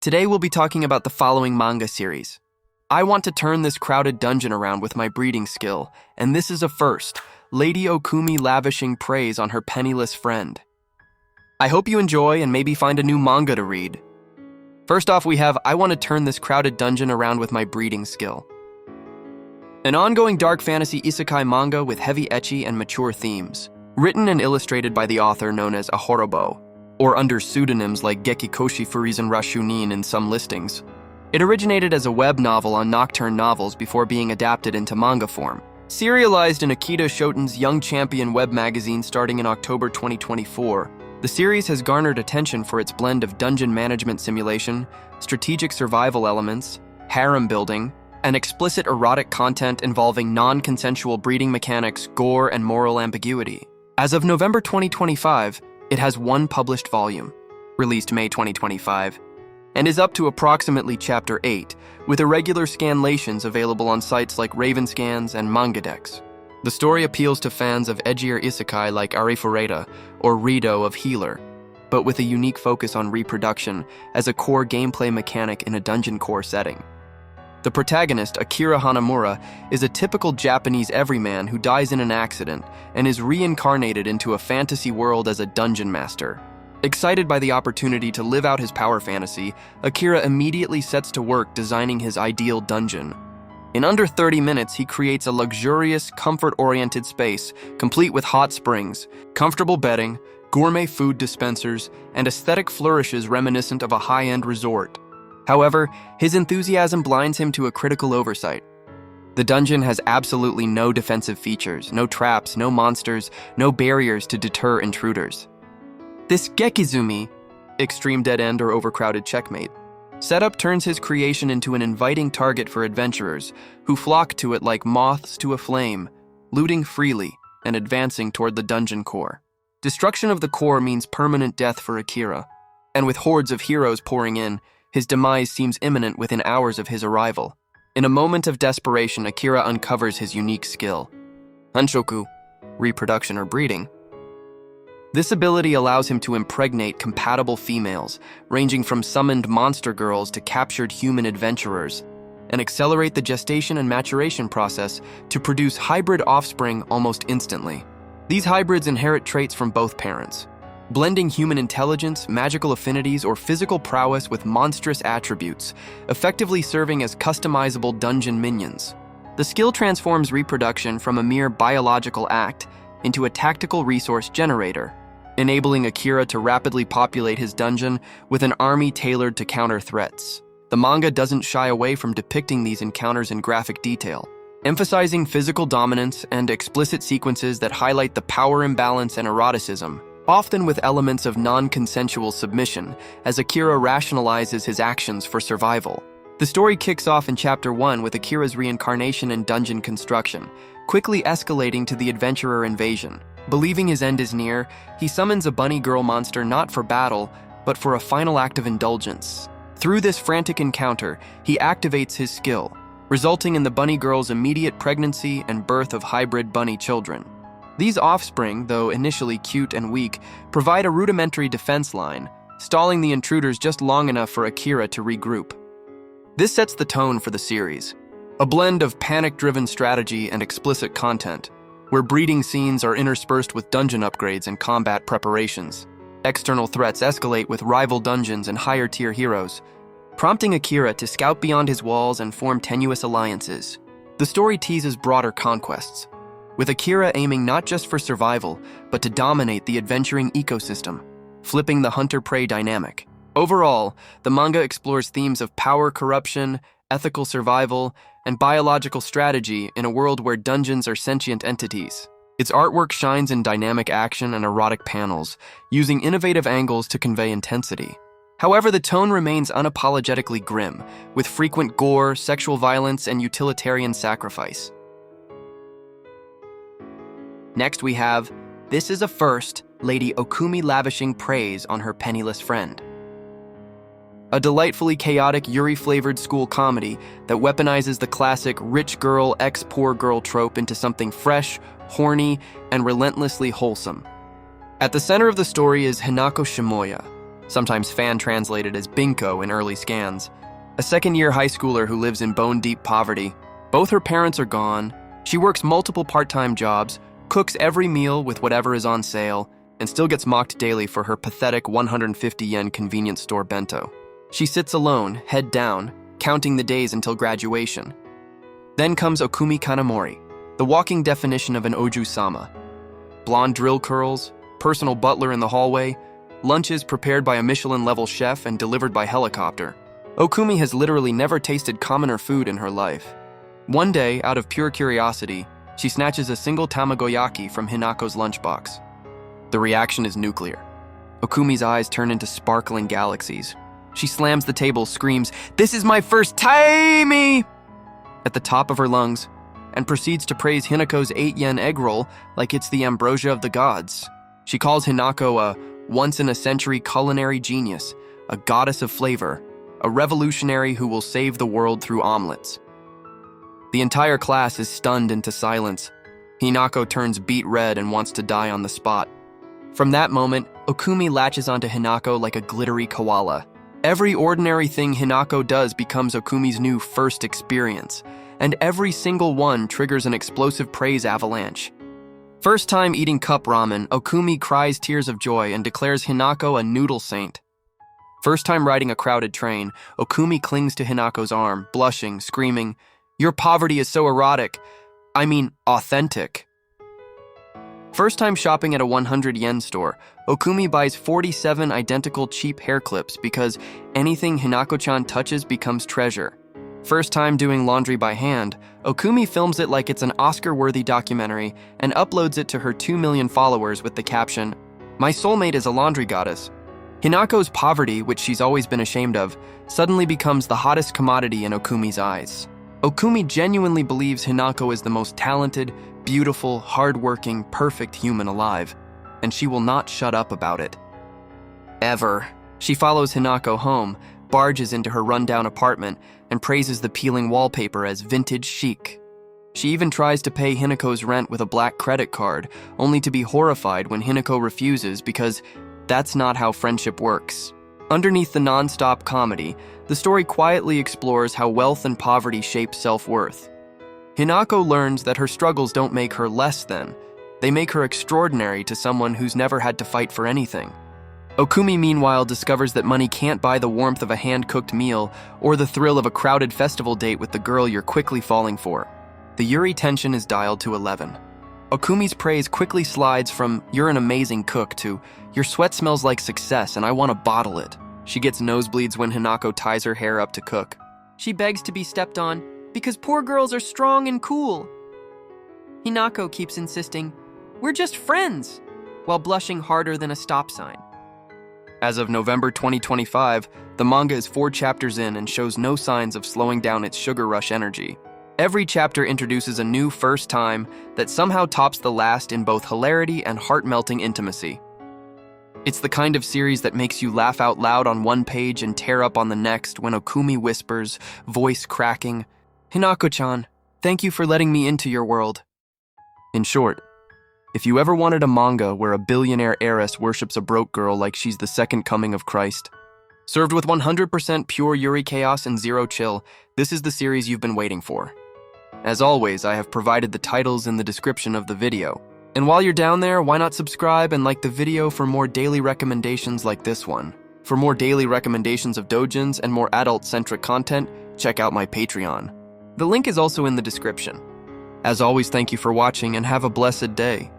Today we'll be talking about the following manga series. I want to turn this crowded dungeon around with my breeding skill, and this is a first, Lady Okumi lavishing praise on her penniless friend. I hope you enjoy and maybe find a new manga to read. First off, we have I want to turn this crowded dungeon around with my breeding skill. An ongoing dark fantasy isekai manga with heavy ecchi and mature themes, written and illustrated by the author known as Ahorobo, or under pseudonyms like Gekikoshi Furizan Rashunin in some listings. It originated as a web novel on Nocturne Novels before being adapted into manga form. Serialized in Akita Shoten's Young Champion web magazine starting in October 2024, the series has garnered attention for its blend of dungeon management simulation, strategic survival elements, harem building, and explicit erotic content involving non-consensual breeding mechanics, gore, and moral ambiguity. As of November 2025, it has one published volume, released May 2025, and is up to approximately Chapter 8, with irregular scanlations available on sites like Ravenscans and Mangadex. The story appeals to fans of edgier isekai like Arifureta or Rido of Healer, but with a unique focus on reproduction as a core gameplay mechanic in a dungeon core setting. The protagonist, Akira Hanamura, is a typical Japanese everyman who dies in an accident and is reincarnated into a fantasy world as a dungeon master. Excited by the opportunity to live out his power fantasy, Akira immediately sets to work designing his ideal dungeon. In under 30 minutes, he creates a luxurious, comfort-oriented space, complete with hot springs, comfortable bedding, gourmet food dispensers, and aesthetic flourishes reminiscent of a high-end resort. However, his enthusiasm blinds him to a critical oversight. The dungeon has absolutely no defensive features, no traps, no monsters, no barriers to deter intruders. This Gekizumi, extreme dead end or overcrowded checkmate, setup turns his creation into an inviting target for adventurers who flock to it like moths to a flame, looting freely and advancing toward the dungeon core. Destruction of the core means permanent death for Akira, and with hordes of heroes pouring in, his demise seems imminent within hours of his arrival. In a moment of desperation, Akira uncovers his unique skill, Hanshoku, reproduction or breeding. This ability allows him to impregnate compatible females, ranging from summoned monster girls to captured human adventurers, and accelerate the gestation and maturation process to produce hybrid offspring almost instantly. These hybrids inherit traits from both parents, blending human intelligence, magical affinities, or physical prowess with monstrous attributes, effectively serving as customizable dungeon minions. The skill transforms reproduction from a mere biological act into a tactical resource generator, enabling Akira to rapidly populate his dungeon with an army tailored to counter threats. The manga doesn't shy away from depicting these encounters in graphic detail, emphasizing physical dominance and explicit sequences that highlight the power imbalance and eroticism, often with elements of non-consensual submission, as Akira rationalizes his actions for survival. The story kicks off in Chapter 1 with Akira's reincarnation and dungeon construction, quickly escalating to the adventurer invasion. Believing his end is near, he summons a bunny girl monster not for battle, but for a final act of indulgence. Through this frantic encounter, he activates his skill, resulting in the bunny girl's immediate pregnancy and birth of hybrid bunny children. These offspring, though initially cute and weak, provide a rudimentary defense line, stalling the intruders just long enough for Akira to regroup. This sets the tone for the series, a blend of panic-driven strategy and explicit content, where breeding scenes are interspersed with dungeon upgrades and combat preparations. External threats escalate with rival dungeons and higher-tier heroes, prompting Akira to scout beyond his walls and form tenuous alliances. The story teases broader conquests, with Akira aiming not just for survival, but to dominate the adventuring ecosystem, flipping the hunter-prey dynamic. Overall, the manga explores themes of power corruption, ethical survival, and biological strategy in a world where dungeons are sentient entities. Its artwork shines in dynamic action and erotic panels, using innovative angles to convey intensity. However, the tone remains unapologetically grim, with frequent gore, sexual violence, and utilitarian sacrifice. Next we have, this is a first, Lady Okumi lavishing praise on her penniless friend. A delightfully chaotic Yuri-flavored school comedy that weaponizes the classic rich girl, ex-poor girl trope into something fresh, horny, and relentlessly wholesome. At the center of the story is Hinako Shimoya, sometimes fan-translated as Binko in early scans. A second-year high schooler who lives in bone-deep poverty. Both her parents are gone. She works multiple part-time jobs, cooks every meal with whatever is on sale, and still gets mocked daily for her pathetic 150 yen convenience store bento. She sits alone, head down, counting the days until graduation. Then comes Okumi Kanamori, the walking definition of an Ojousama. Blonde drill curls, personal butler in the hallway, lunches prepared by a Michelin-level chef and delivered by helicopter. Okumi has literally never tasted commoner food in her life. One day, out of pure curiosity, she snatches a single tamagoyaki from Hinako's lunchbox. The reaction is nuclear. Okumi's eyes turn into sparkling galaxies. She slams the table, screams, "This is my first time!" at the top of her lungs, and proceeds to praise Hinako's 8-yen egg roll like it's the ambrosia of the gods. She calls Hinako a once-in-a-century culinary genius, a goddess of flavor, a revolutionary who will save the world through omelets. The entire class is stunned into silence. Hinako turns beet red and wants to die on the spot. From that moment, Okumi latches onto Hinako like a glittery koala. Every ordinary thing Hinako does becomes Okumi's new first experience, and every single one triggers an explosive praise avalanche. First time eating cup ramen, Okumi cries tears of joy and declares Hinako a noodle saint. First time riding a crowded train, Okumi clings to Hinako's arm, blushing, screaming, "Your poverty is so erotic. I mean, authentic." First time shopping at a 100 yen store, Okumi buys 47 identical cheap hair clips because anything Hinako-chan touches becomes treasure. First time doing laundry by hand, Okumi films it like it's an Oscar-worthy documentary and uploads it to her 2 million followers with the caption, "My soulmate is a laundry goddess." Hinako's poverty, which she's always been ashamed of, suddenly becomes the hottest commodity in Okumi's eyes. Okumi genuinely believes Hinako is the most talented, beautiful, hardworking, perfect human alive, and she will not shut up about it. Ever. She follows Hinako home, barges into her rundown apartment, and praises the peeling wallpaper as vintage chic. She even tries to pay Hinako's rent with a black credit card, only to be horrified when Hinako refuses because that's not how friendship works. Underneath the non-stop comedy, the story quietly explores how wealth and poverty shape self-worth. Hinako learns that her struggles don't make her less than, they make her extraordinary to someone who's never had to fight for anything. Okumi, meanwhile, discovers that money can't buy the warmth of a hand-cooked meal or the thrill of a crowded festival date with the girl you're quickly falling for. The Yuri tension is dialed to 11. Okumi's praise quickly slides from, "You're an amazing cook," to, "Your sweat smells like success and I want to bottle it." She gets nosebleeds when Hinako ties her hair up to cook. She begs to be stepped on, because poor girls are strong and cool. Hinako keeps insisting, "We're just friends," while blushing harder than a stop sign. As of November 2025, the manga is 4 chapters in and shows no signs of slowing down its sugar rush energy. Every chapter introduces a new first time that somehow tops the last in both hilarity and heart-melting intimacy. It's the kind of series that makes you laugh out loud on one page and tear up on the next when Okumi whispers, voice cracking, "Hinako-chan, thank you for letting me into your world." In short, if you ever wanted a manga where a billionaire heiress worships a broke girl like she's the second coming of Christ, served with 100% pure Yuri chaos and zero chill, this is the series you've been waiting for. As always, I have provided the titles in the description of the video. And while you're down there, why not subscribe and like the video for more daily recommendations like this one? For more daily recommendations of doujins and more adult-centric content, check out my Patreon. The link is also in the description. As always, thank you for watching and have a blessed day.